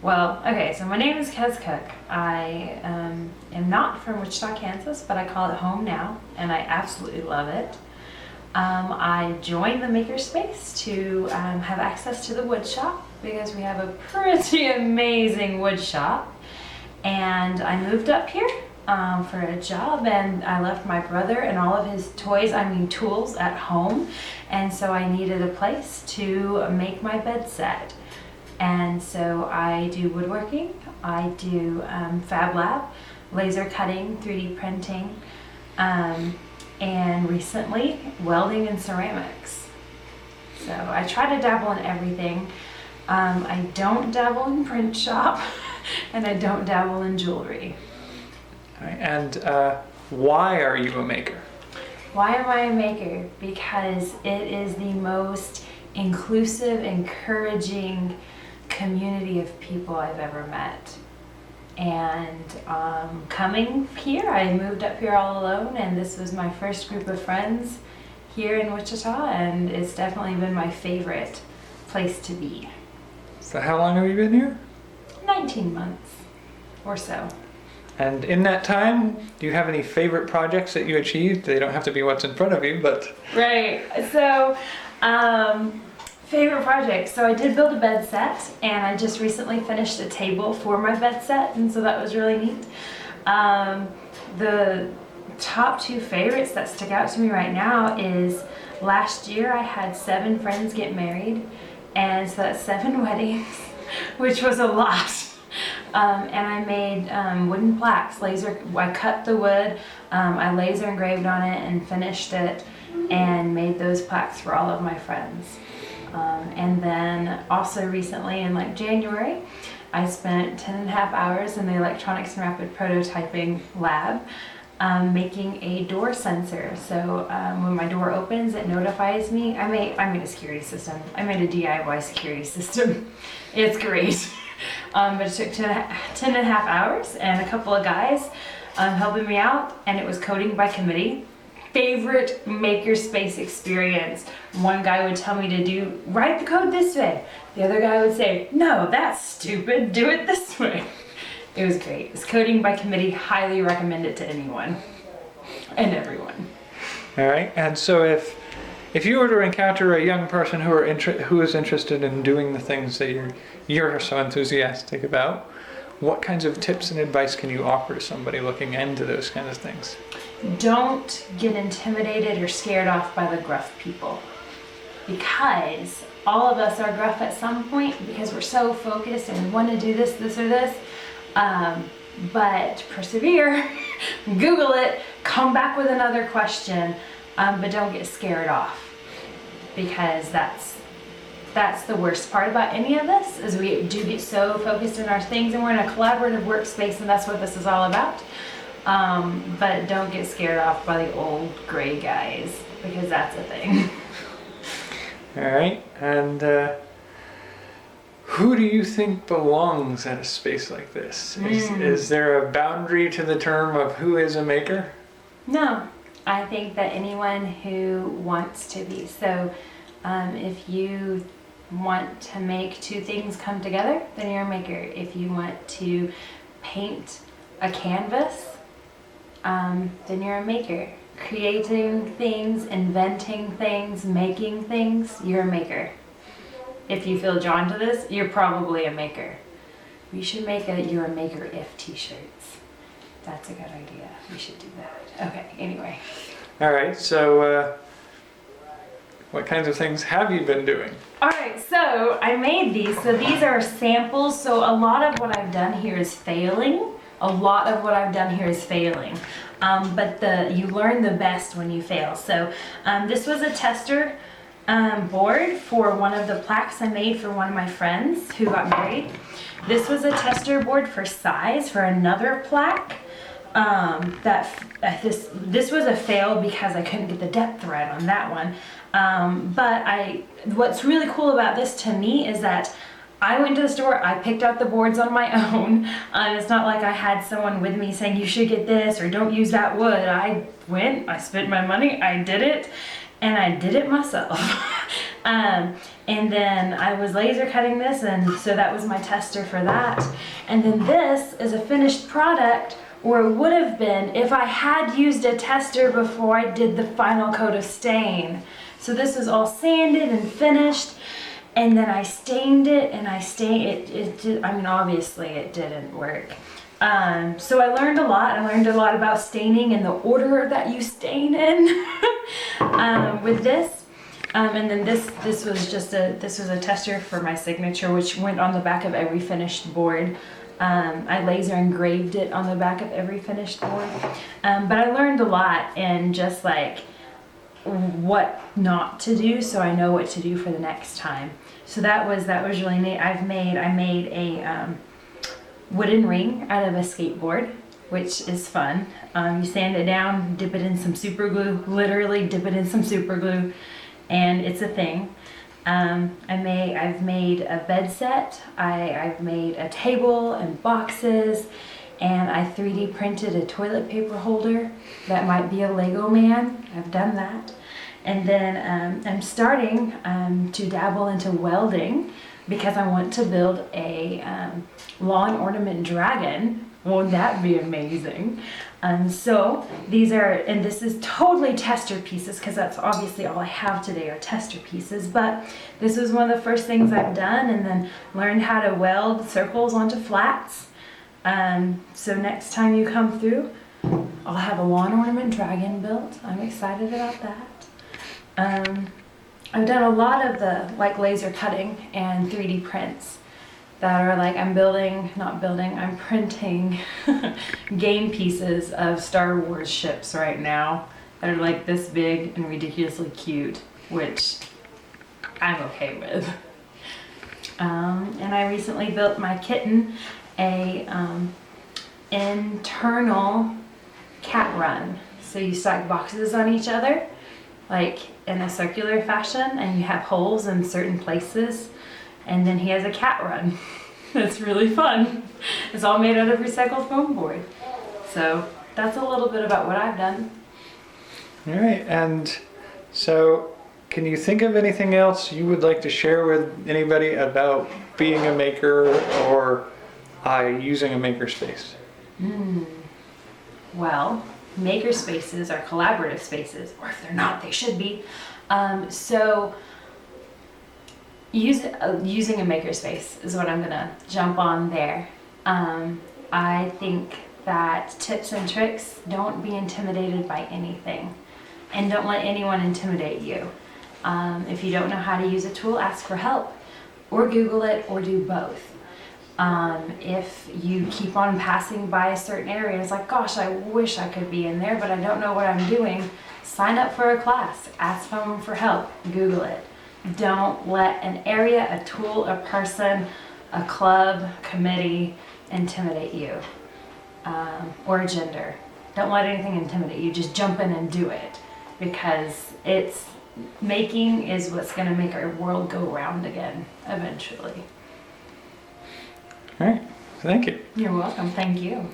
Well, okay, so my name is Kez Cook. I am not from Wichita, Kansas, but I call it home now, and I absolutely love it. I joined the makerspace to have access to the wood shop because we have a pretty amazing wood shop. And I moved up here for a job, and I left my brother and all of his tools at home. And so I needed a place to make my bed set. And so I do woodworking, I do Fab Lab, laser cutting, 3D printing, and recently welding and ceramics. So I try to dabble in everything. I don't dabble in print shop and I don't dabble in jewelry. All right. And why are you a maker? Why am I a maker? Because it is the most inclusive, encouraging community of people I've ever met. And coming here, I moved up here all alone, and this was my first group of friends here in Wichita, and it's definitely been my favorite place to be. So how long have you been here? 19 months or so. And in that time, do you have any favorite projects that you achieved? They don't have to be what's in front of you, but... Right, so favorite project. So I did build a bed set, and I just recently finished a table for my bed set, and so that was really neat. The top two favorites that stick out to me right now is last year I had 7 friends get married, and so that's 7 weddings, which was a lot. And I made wooden plaques. I cut the wood, I laser engraved on it and finished it, and made those plaques for all of my friends. And then also recently in January, I spent 10.5 hours in the electronics and rapid prototyping lab making a door sensor. So when my door opens, it notifies me. I made a security system. I made a DIY security system. It's great. But it took 10.5 hours and a couple of guys helping me out, and it was coding by committee. Favorite makerspace experience. One guy would tell me to write the code this way. The other guy would say, no, that's stupid, do it this way. It was great. It's coding by committee. Highly recommend it to anyone and everyone. All right. And so if you were to encounter a young person who is interested in doing the things that you're so enthusiastic about, what kinds of tips and advice can you offer to somebody looking into those kinds of things? Don't get intimidated or scared off by the gruff people, because all of us are gruff at some point because we're so focused and we want to do this or this. But persevere, Google it, come back with another question, but don't get scared off, because that's the worst part about any of this, is we do get so focused in our things, and we're in a collaborative workspace, and that's what this is all about. But don't get scared off by the old gray guys, because that's a thing. All right. And who do you think belongs at a space like this? Is there a boundary to the term of who is a maker? No, I think that anyone who wants to be. So if you want to make 2 things come together, then you're a maker. If you want to paint a canvas, then you're a maker. Creating things, inventing things, making things, you're a maker. If you feel drawn to this, you're probably a maker. We should make You're a Maker If t-shirts. That's a good idea. We should do that. Okay, anyway. All right. So what kinds of things have you been doing? All right, so I made these. So these are samples. So a lot of what I've done here is failing. But you learn the best when you fail. So this was a tester board for one of the plaques I made for one of my friends who got married. This was a tester board for size for another plaque. This was a fail because I couldn't get the depth right on that one. But what's really cool about this to me is that I went to the store, I picked out the boards on my own. It's not like I had someone with me saying you should get this or don't use that wood. I went, I spent my money, I did it, and I did it myself. And then I was laser cutting this, and so that was my tester for that. And then this is a finished product, or it would have been if I had used a tester before I did the final coat of stain. So this was all sanded and finished, and then I stained it, and I mean, obviously it didn't work. So I learned a lot. I learned a lot about staining and the order that you stain in with this. And then this was a tester for my signature, which went on the back of every finished board. I laser engraved it on the back of every finished board. But I learned a lot in just like what not to do, so I know what to do for the next time. So that was really neat. I made a wooden ring out of a skateboard, which is fun. You sand it down, dip it in some super glue, literally dip it in some super glue, and it's a thing. I've made a bed set, I've made a table and boxes, and I 3D printed a toilet paper holder that might be a Lego man. I've done that. And then I'm starting to dabble into welding because I want to build a lawn ornament dragon. Won't that be amazing? So this is totally tester pieces, because that's obviously all I have today are tester pieces, but this was one of the first things I've done, and then learned how to weld circles onto flats. So next time you come through, I'll have a lawn ornament dragon built. I'm excited about that. I've done a lot of the laser cutting and 3D prints that are I'm printing game pieces of Star Wars ships right now that are like this big and ridiculously cute, which I'm okay with. And I recently built my kitten a internal cat run. So you stack boxes on each other, like in a circular fashion, and you have holes in certain places, and then he has a cat run. It's really fun. It's all made out of recycled foam board. So that's a little bit about what I've done. All right, and so can you think of anything else you would like to share with anybody about being a maker or using a makerspace? Well, maker spaces are collaborative spaces, or if they're not, they should be. So using a makerspace is what I'm gonna jump on there. I think that tips and tricks, don't be intimidated by anything, and don't let anyone intimidate you. If you don't know how to use a tool, ask for help, or Google it, or do both. If you keep on passing by a certain area, it's like, gosh, I wish I could be in there, but I don't know what I'm doing. Sign up for a class, ask someone for help, Google it. Don't let an area, a tool, a person, a club, committee intimidate you, or a gender. Don't let anything intimidate you, just jump in and do it, because making is what's going to make our world go round again eventually. All right, thank you. You're welcome, thank you.